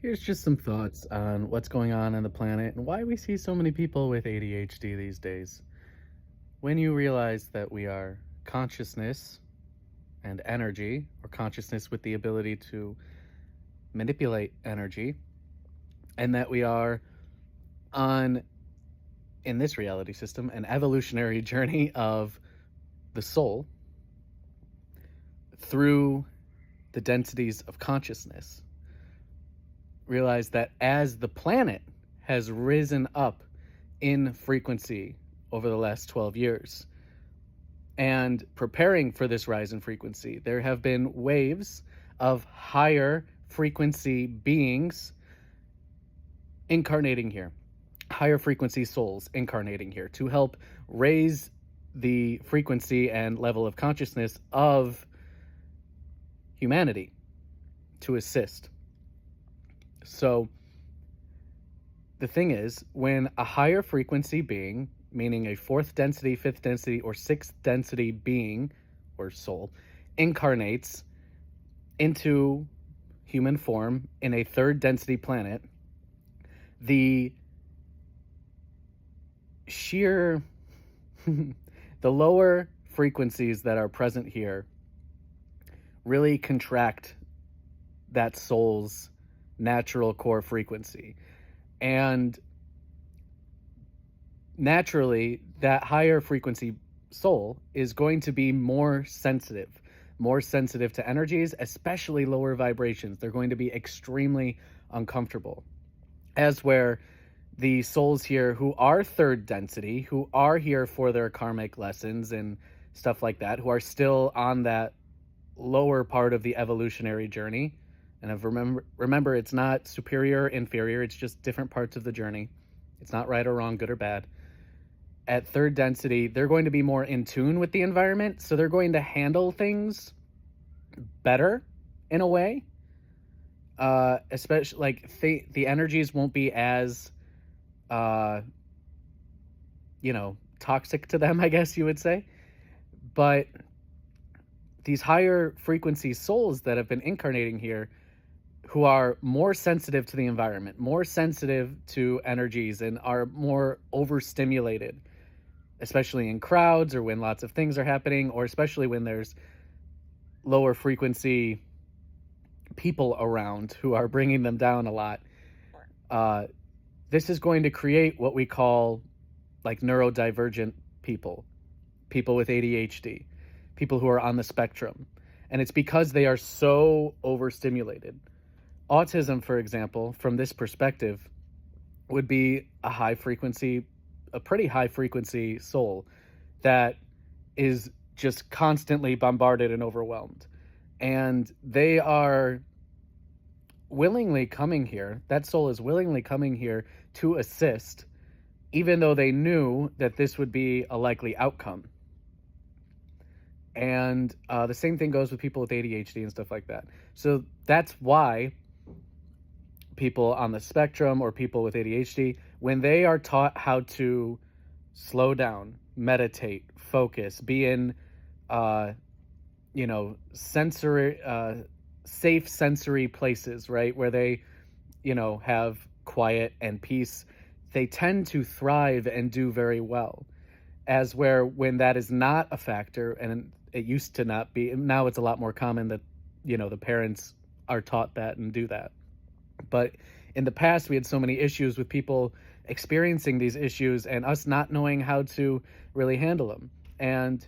Here's just some thoughts on what's going on the planet and why we see so many people with ADHD these days. When you realize that we are consciousness and energy, or consciousness with the ability to manipulate energy, and that we are on, in this reality system, an evolutionary journey of the soul through the densities of consciousness, realize that as the planet has risen up in frequency over the last 12 years and preparing for this rise in frequency, there have been waves of higher frequency beings incarnating here, higher frequency souls incarnating here to help raise the frequency and level of consciousness of humanity, to assist. So the thing is, when a higher frequency being, meaning a fourth density, fifth density, or sixth density being or soul, incarnates into human form in a third density planet, the sheer, the lower frequencies that are present here really contract that soul's natural core frequency. And naturally, that higher frequency soul is going to be more sensitive to energies, especially lower vibrations. They're going to be extremely uncomfortable. As where the souls here who are third density, who are here for their karmic lessons and stuff like that, who are still on that lower part of the evolutionary journey. And remember, it's not superior, inferior. It's just different parts of the journey. It's not right or wrong, good or bad. At third density, they're going to be more in tune with the environment. So they're going to handle things better in a way. Especially like the energies won't be as, toxic to them, I guess you would say. But these higher frequency souls that have been incarnating here, who are more sensitive to the environment, more sensitive to energies, and are more overstimulated, especially in crowds or when lots of things are happening, or especially when there's lower frequency people around who are bringing them down a lot. This is going to create what we call like neurodivergent people with ADHD, people who are on the spectrum. And it's because they are so overstimulated. Autism, for example, from this perspective, would be a pretty high frequency soul that is just constantly bombarded and overwhelmed. And they are willingly coming here. That soul is willingly coming here to assist, even though they knew that this would be a likely outcome. And the same thing goes with people with ADHD and stuff like that. So that's why people on the spectrum or people with ADHD, when they are taught how to slow down, meditate, focus, be in, sensory, safe sensory places, right, where they, have quiet and peace, they tend to thrive and do very well. As where when that is not a factor, and it used to not be, now it's a lot more common that, the parents are taught that and do that. But in the past, we had so many issues with people experiencing these issues and us not knowing how to really handle them. And,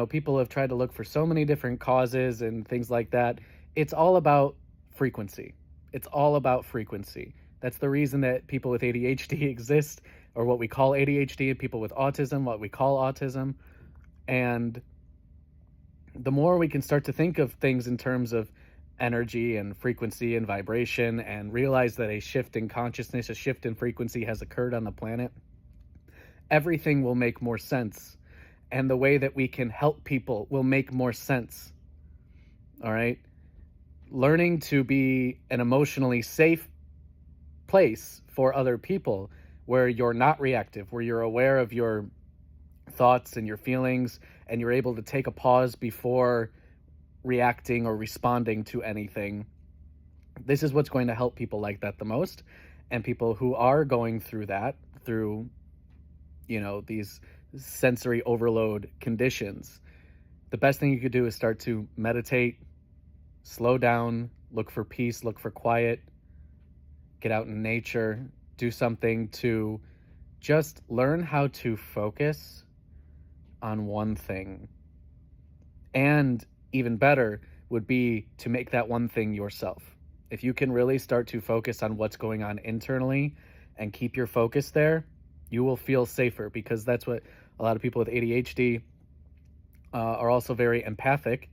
people have tried to look for so many different causes and things like that. It's all about frequency. It's all about frequency. That's the reason that people with ADHD exist, or what we call ADHD, people with autism, what we call autism. And the more we can start to think of things in terms of energy and frequency and vibration, and realize that a shift in consciousness, a shift in frequency has occurred on the planet, everything will make more sense. And the way that we can help people will make more sense. All right? Learning to be an emotionally safe place for other people, where you're not reactive, where you're aware of your thoughts and your feelings, and you're able to take a pause before reacting or responding to anything, This is what's going to help people like that the most, and people who are going through that, through, these sensory overload conditions. The best thing you could do is start to meditate, slow down, look for peace, look for quiet, get out in nature, do something to just learn how to focus on one thing. And even better would be to make that one thing yourself. If you can really start to focus on what's going on internally and keep your focus there, you will feel safer, because that's what a lot of people with ADHD are also very empathic.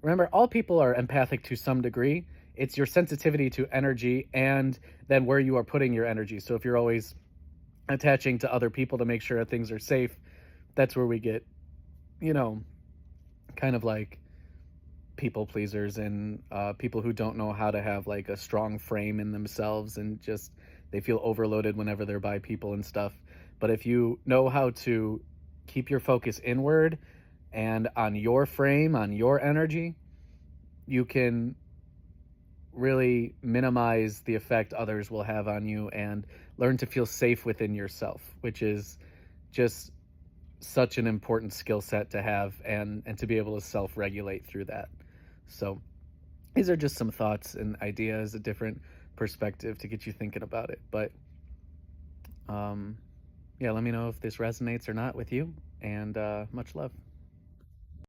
Remember, all people are empathic to some degree. It's your sensitivity to energy and then where you are putting your energy. So if you're always attaching to other people to make sure things are safe, that's where we get, you know, kind of like people pleasers and people who don't know how to have like a strong frame in themselves, and just they feel overloaded whenever they're by people and stuff. But if you know how to keep your focus inward and on your frame, on your energy, you can really minimize the effect others will have on you and learn to feel safe within yourself, which is just such an important skill set to have, and to be able to self-regulate through that. So these are just some thoughts and ideas, a different perspective to get you thinking about it. But yeah, let me know if this resonates or not with you, and much love.